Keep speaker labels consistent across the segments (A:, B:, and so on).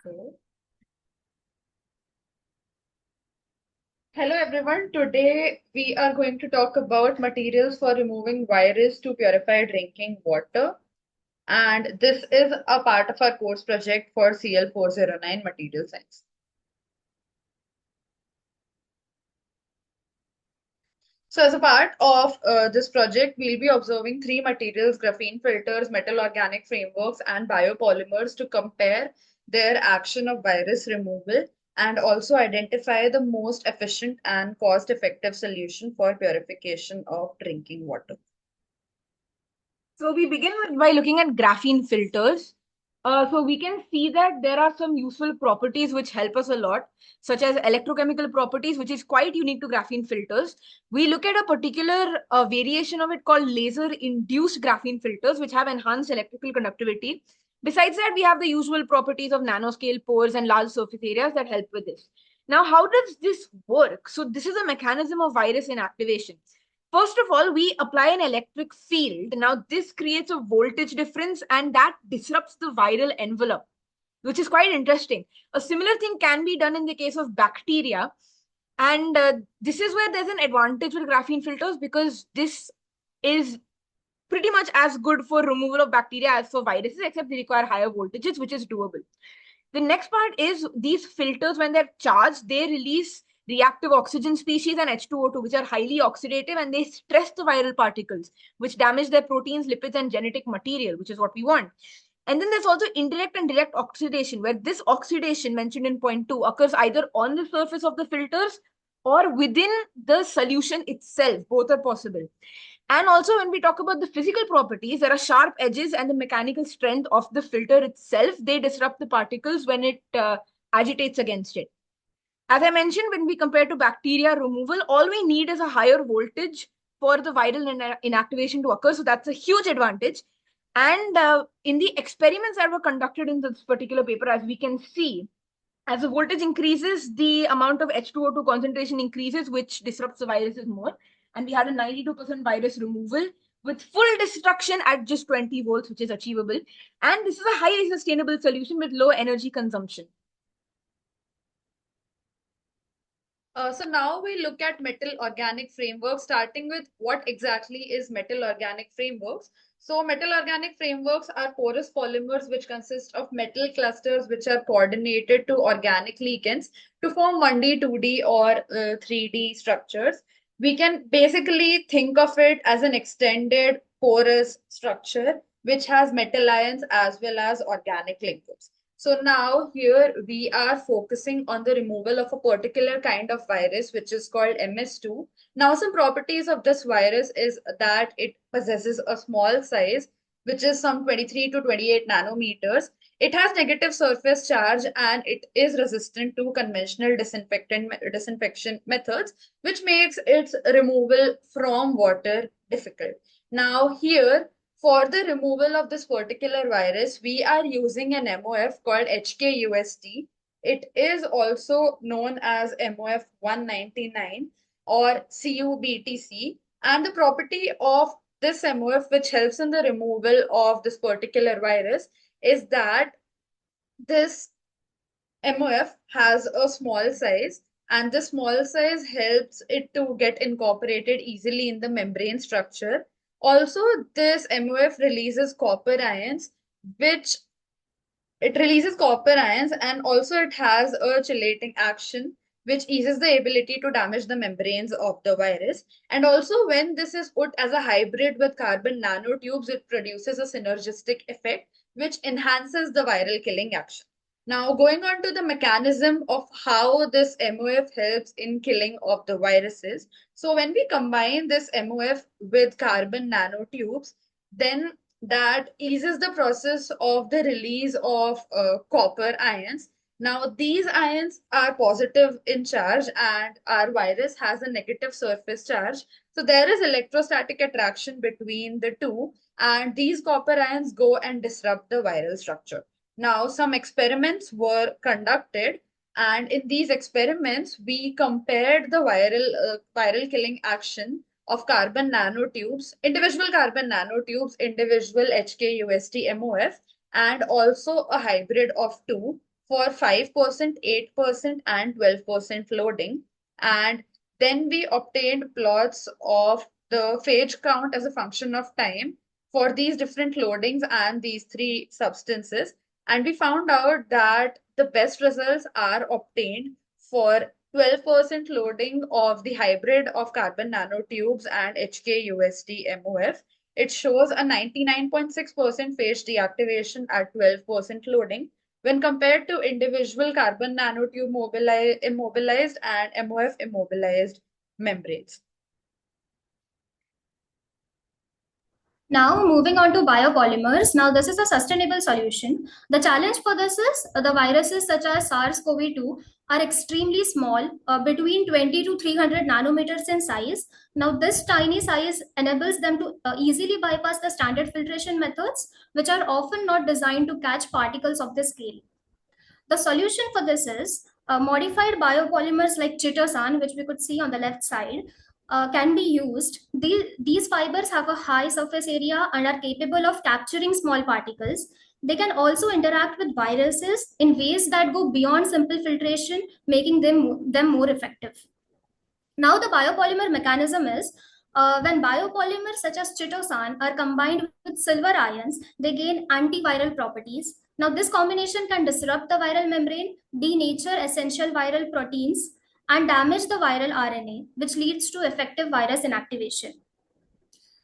A: Okay. Hello everyone. Today we are going to talk about materials for removing virus to purify drinking water. And this is a part of our course project for CL409 Material Science. So as a part of this project, we'll be observing three materials: graphene filters, metal organic frameworks, and biopolymers to compare their action of virus removal and also identify the most efficient and cost-effective solution for purification of drinking water.
B: So we begin by looking at graphene filters. So we can see that there are some useful properties which help us a lot, such as electrochemical properties, which is quite unique to graphene filters. We look at a particular variation of it called laser-induced graphene filters, which have enhanced electrical conductivity. Besides that, we have the usual properties of nanoscale pores and large surface areas that help with this. Now, how does this work? So this is a mechanism of virus inactivation. First of all, we apply an electric field. Now, this creates a voltage difference and that disrupts the viral envelope, which is quite interesting. A similar thing can be done in the case of bacteria. And this is where there's an advantage with graphene filters because this is pretty much as good for removal of bacteria as for viruses, except they require higher voltages, which is doable. The next part is these filters, when they're charged, they release reactive oxygen species and H2O2, which are highly oxidative, and they stress the viral particles, which damage their proteins, lipids, and genetic material, which is what we want. And then there's also indirect and direct oxidation, where this oxidation mentioned in point two occurs either on the surface of the filters or within the solution itself. Both are possible. And also, when we talk about the physical properties, there are sharp edges and the mechanical strength of the filter itself. They disrupt the particles when it agitates against it. As I mentioned, when we compare to bacteria removal, all we need is a higher voltage for the viral inactivation to occur. So that's a huge advantage. And in the experiments that were conducted in this particular paper, as we can see, as the voltage increases, the amount of H2O2 concentration increases, which disrupts the viruses more. And we had a 92% virus removal with full destruction at just 20 volts, which is achievable. And this is a highly sustainable solution with low energy consumption.
A: So now we look at metal organic frameworks, starting with what exactly is metal organic frameworks. So metal organic frameworks are porous polymers which consist of metal clusters which are coordinated to organic ligands to form 1D, 2D or 3D structures. We can basically think of it as an extended porous structure which has metal ions as well as organic linkers. So now here we are focusing on the removal of a particular kind of virus, which is called MS2. Now, some properties of this virus is that it possesses a small size, which is some 23 to 28 nanometers. It has negative surface charge and it is resistant to conventional disinfection methods, which makes its removal from water difficult. Now, here for the removal of this particular virus, we are using an MOF called HKUST. It is also known as MOF 199 or CUBTC. And the property of this MOF, which helps in the removal of this particular virus, is that this MOF has a small size, and the small size helps it to get incorporated easily in the membrane structure. Also, this MOF releases copper ions, which it releases copper ions, and also it has a chelating action, which eases the ability to damage the membranes of the virus. And also, when this is put as a hybrid with carbon nanotubes, it produces a synergistic effect, which enhances the viral killing action. Now, going on to the mechanism of how this MOF helps in killing of the viruses. So, when we combine this MOF with carbon nanotubes, then that eases the process of the release of copper ions. Now, these ions are positive in charge and our virus has a negative surface charge. So, there is electrostatic attraction between the two, and these copper ions go and disrupt the viral structure. Now, some experiments were conducted, and in these experiments, we compared the viral killing action of carbon nanotubes, individual HKUST MOF, and also a hybrid of two. for 5%, 8%, and 12% loading. And then we obtained plots of the phase count as a function of time for these different loadings and these three substances. And we found out that the best results are obtained for 12% loading of the hybrid of carbon nanotubes and HKUSD MOF. It shows a 99.6% phase deactivation at 12% loading when compared to individual carbon nanotube immobilized and MOF immobilized membranes.
C: Now, moving on to biopolymers. Now, this is a sustainable solution. The challenge for this is the viruses such as SARS-CoV-2 are extremely small, between 20 to 300 nanometers in size. Now, this tiny size enables them to easily bypass the standard filtration methods, which are often not designed to catch particles of this scale. The solution for this is modified biopolymers like chitosan, which we could see on the left side, can be used. These fibers have a high surface area and are capable of capturing small particles. They can also interact with viruses in ways that go beyond simple filtration, making them more effective. Now, the biopolymer mechanism is when biopolymers such as chitosan are combined with silver ions, they gain antiviral properties. Now, this combination can disrupt the viral membrane, denature essential viral proteins, and damage the viral RNA, which leads to effective virus inactivation.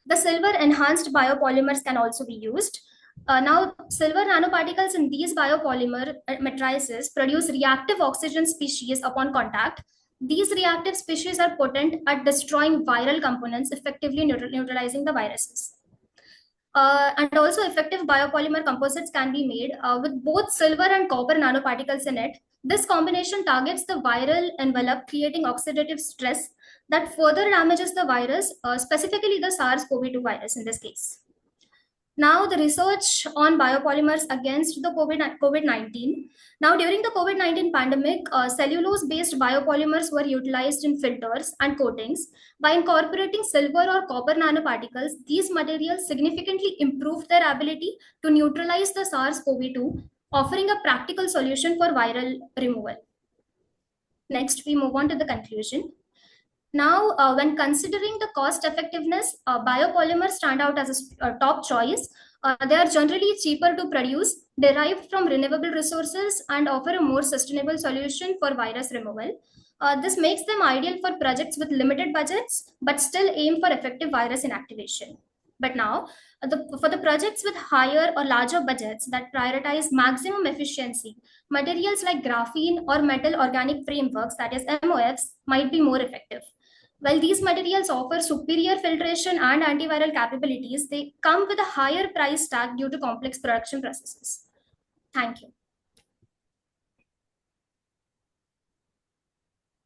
C: The silver enhanced biopolymers can also be used. Now, silver nanoparticles in these biopolymer matrices produce reactive oxygen species upon contact. These reactive species are potent at destroying viral components, effectively neutralizing the viruses. And also effective biopolymer composites can be made with both silver and copper nanoparticles in it. This combination targets the viral envelope, creating oxidative stress that further damages the virus, specifically the SARS-CoV-2 virus in this case. Now, the research on biopolymers against the COVID-19. Now, during the COVID-19 pandemic, cellulose-based biopolymers were utilized in filters and coatings. By incorporating silver or copper nanoparticles, these materials significantly improved their ability to neutralize the SARS-CoV-2, offering a practical solution for viral removal. Next, we move on to the conclusion. Now, when considering the cost effectiveness, biopolymers stand out as a top choice. They are generally cheaper to produce, derived from renewable resources, and offer a more sustainable solution for virus removal. This makes them ideal for projects with limited budgets, but still aim for effective virus inactivation. But now, for the projects with higher or larger budgets that prioritize maximum efficiency, materials like graphene or metal organic frameworks, that is MOFs, might be more effective. While these materials offer superior filtration and antiviral capabilities, they come with a higher price tag due to complex production processes. Thank you.